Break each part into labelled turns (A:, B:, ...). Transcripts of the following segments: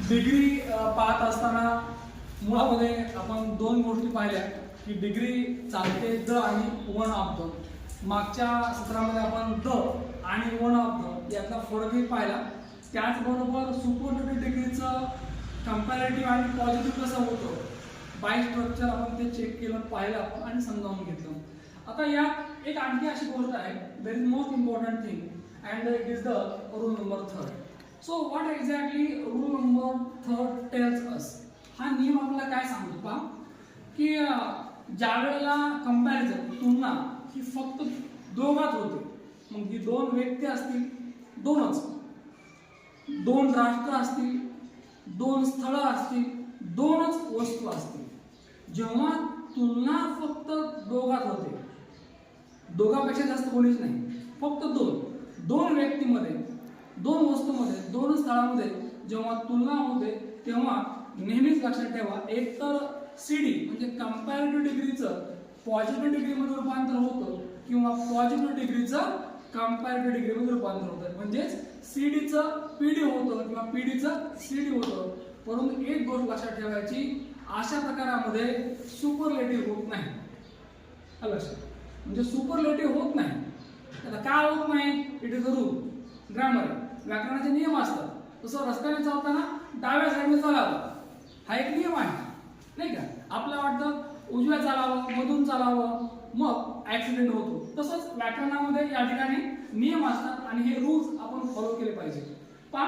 A: Degree पाहत असताना मुळामध्ये आपण दोन गोष्टी पाहिल्या की डिग्री चालते द आणि वन ऑफ द. मागच्या सत्रामध्ये आपण द आणि वन ऑफ द यातला फरकही पाहिला. त्याचबरोबर सुपरलेटिव्ह डिग्रीचं कंपॅरेटिव्ह आणि पॉझिटिव्ह कसं होतं बाय स्ट्रक्चर आपण ते चेक केलं, पाहिलं आपण आणि समजावून घेतलं. आता यात एक आणखी अशी गोष्ट आहे, there is most important thing and it is the rule number 3. So what exactly rule number 3 tells us. हा नियम आपल्याला काय सांगतो पहा की ज्या वेळेला कंपॅरिझन तुलना ही फक्त दोघात होते, मग ही दोन व्यक्ती असतील, दोनच, दोन राष्ट्र असतील, दोन स्थळं असतील, दोनच वस्तू असतील. जेव्हा तुलना फक्त दोघात होते, दोघांपेक्षा जास्त कोणीच नाही, फक्त दोन व्यक्तीमध्ये, दोन वस्तूमध्ये, दोन स्थळामध्ये जेव्हा तुलना होते तेव्हा नेहमीच लक्षात ठेवा, एक तर सीडी म्हणजे कंपॅरेटिव्ह डिग्रीचं पॉझिटिव्ह डिग्रीमध्ये रूपांतर होतं किंवा पॉझिटिव्ह डिग्रीचं कंपॅरेटिव्ह डिग्रीमध्ये रूपांतर होतं. म्हणजेच सीडीचं पीडी होतं किंवा पीडीचं सीडी होतं. परंतु एक गोष्ट लक्षात ठेवायची, अशा प्रकारामध्ये सुपरलेटिव्ह होत नाही. लक्षात म्हणजे सुपरलेटिव्ह होत नाही. आता काय होत नाही? It is a rule, grammar, व्याकरणाचे नियम असतात. तसं रस्त्याने चालताना डाव्या साईडने चालावं हा एक नियम आहे, नाही का? आपल्याला वाटतं उजव्या चालावं, मधून चालावं, मग ऍक्सिडेंट होतो. तसंच व्याकरणामध्ये या ठिकाणी नियम असतात आणि हे रूल्स आपण फॉलो केले पाहिजे. पहा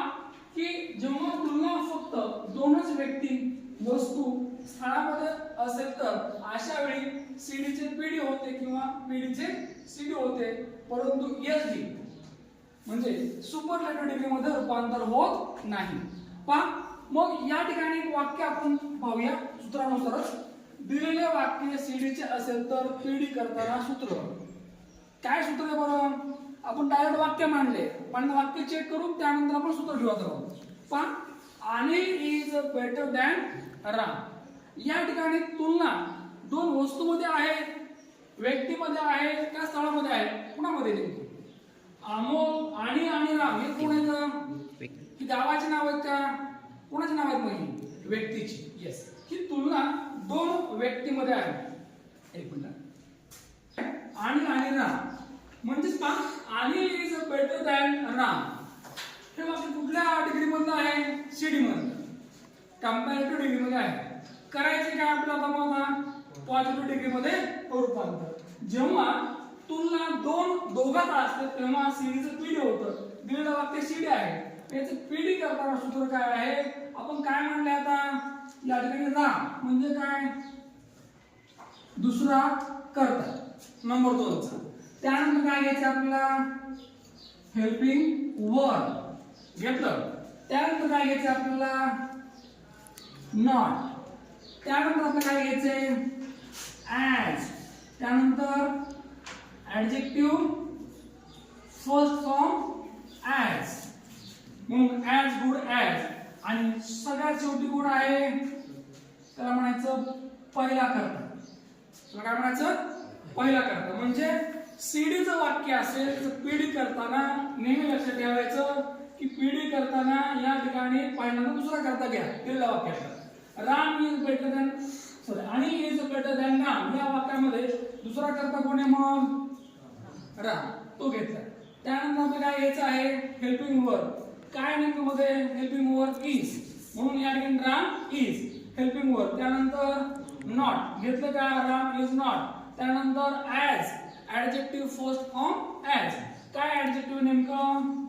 A: की जेव्हा तुलना फक्त दोनच व्यक्ती, वस्तू, स्थळामध्ये असेल तर अशा वेळी सीडीचे पीडी होते किंवा पीडीचे सीडी होते, परंतु एसडी म्हणजे सुपरलेटिव्ह डिग्रीमध्ये रूपांतर होत नाही. पहा मग या ठिकाणी एक वाक्य आपण पाहूया सूत्रानुसारच. दिलेले वाक्य सीडीचे असेल तर पीडी करताना सूत्र काय? सूत्र आहे बरं? आपण डायरेक्ट वाक्य मांडले, पण वाक्य चेक करून त्यानंतर आपण सूत्र ठेवत आहोत. पहा Anil is better than Ram. या ठिकाणी तुलना दोन वस्तूमध्ये आहे, व्यक्तीमध्ये आहे का स्थळामध्ये आहे? कुणामध्ये नेमकी? अमोल आणि राम हे कोण आहेत? ही गावाची नाव आहेत का कोणाची नाव आहेत? मग व्यक्तीची. येस, ही तुलना दोन व्यक्तीमध्ये आहे. एक मिनिट. आणि राम म्हणजेच पहा Anil is better than Ram हे वाक्य कुठल्या डिग्री मधलं आहे? सीडी मधलं, कंपॅरेटिव्ह डिग्री मध्ये आहे. करायचे काय आपल्याला? बघा पॉझिटिव्ह डिग्री मध्ये रूपांतर. जेव्हा तुलना दोघात असते तेव्हा सीडीचं पीडी होतं. दिलेलं वाक्य सीडी आहे, याचं पीडी करताना सूत्र काय आहे? आपण काय म्हणले आता या ठिकाणी? राम म्हणजे काय? दुसरा कर्ता, नंबर 2 चा. त्यानंतर काय घ्यायचं आपल्याला? हेल्पिंग वर्ब घेतलं. त्यानंतर काय घ्यायचं आपल्याला? नॉट. त्यानंतर आपल्याला काय घ्यायचंय? ऍज. त्यानंतर ऍडजेक्टिव्ह फर्स्ट फॉर्म ऍज, मग ऍज, गुड ऍज, आणि सगळ्यात शेवटी गुड आहे त्याला म्हणायचं पहिला कर्ता. काय म्हणायचं? पहिला कर्ता. म्हणजे सीडीचं वाक्य असेल तर पीडी करताना नेहमी लक्षात ठेवायचं की पीडी करताना या ठिकाणी पहिल्यांदा दुसरा कर्ता घ्या. दिलेल्या वाक्यात राम इज बेटर दॅन आणि इज बेटर दॅन राम या वाक्यामध्ये दुसरा कर्ता कोण आहे? मग राम, तो घेतला. त्यानंतर आपल्याला काय घ्यायचं आहे? Helping verb. काय नेमकं मध्ये? हेल्पिंग वर्ब इज, म्हणून या ठिकाणी राम इज हेल्पिंग वर्ब. त्यानंतर नॉट घेतलं का? Ram is not. त्यानंतर as, adjective first form as. काय ऍडजेक्टिव्ह नेमकं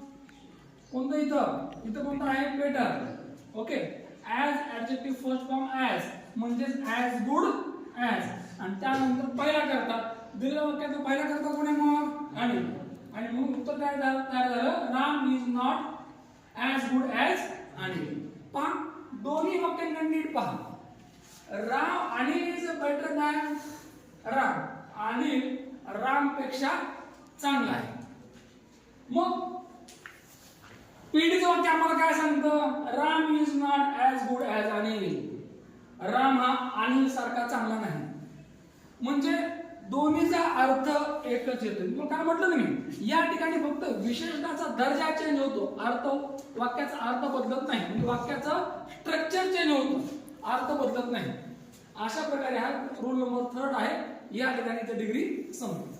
A: कोणतं? इथं कोणतं आहे? Better. Okay, as adjective first form as म्हणजेच ऍज, गुड ऍज. आणि त्यानंतर पहिला करता. दिलेल्या वाक्याचा पहिला करता कोण आहे? मग आणि मग उत्तर काय झालं? Ram is not as good as Anil. पहा दोन्ही वाक्यांना नीट पहा. Ram Anil is better than Ram. Anil रामपेक्षा चांगला आहे. मग पीडीचं वाक्य आम्हाला काय सांगतं? Ram is not as good as Anil. Ram हा अनिल सारखा चांगला नाही. म्हणजे दोन्हीचा अर्थ एकच येतो. मग काय म्हटलं ना मी, या ठिकाणी फक्त विशेषणाचा दर्जा चेंज होतो, अर्थ वाक्याचा अर्थ बदलत नाही, म्हणजे वाक्याचं स्ट्रक्चर चेंज होतं, अर्थ बदलत नाही. अशा प्रकारे हा रूल नंबर 3 आहे. या ठिकाणी डिग्री संपली.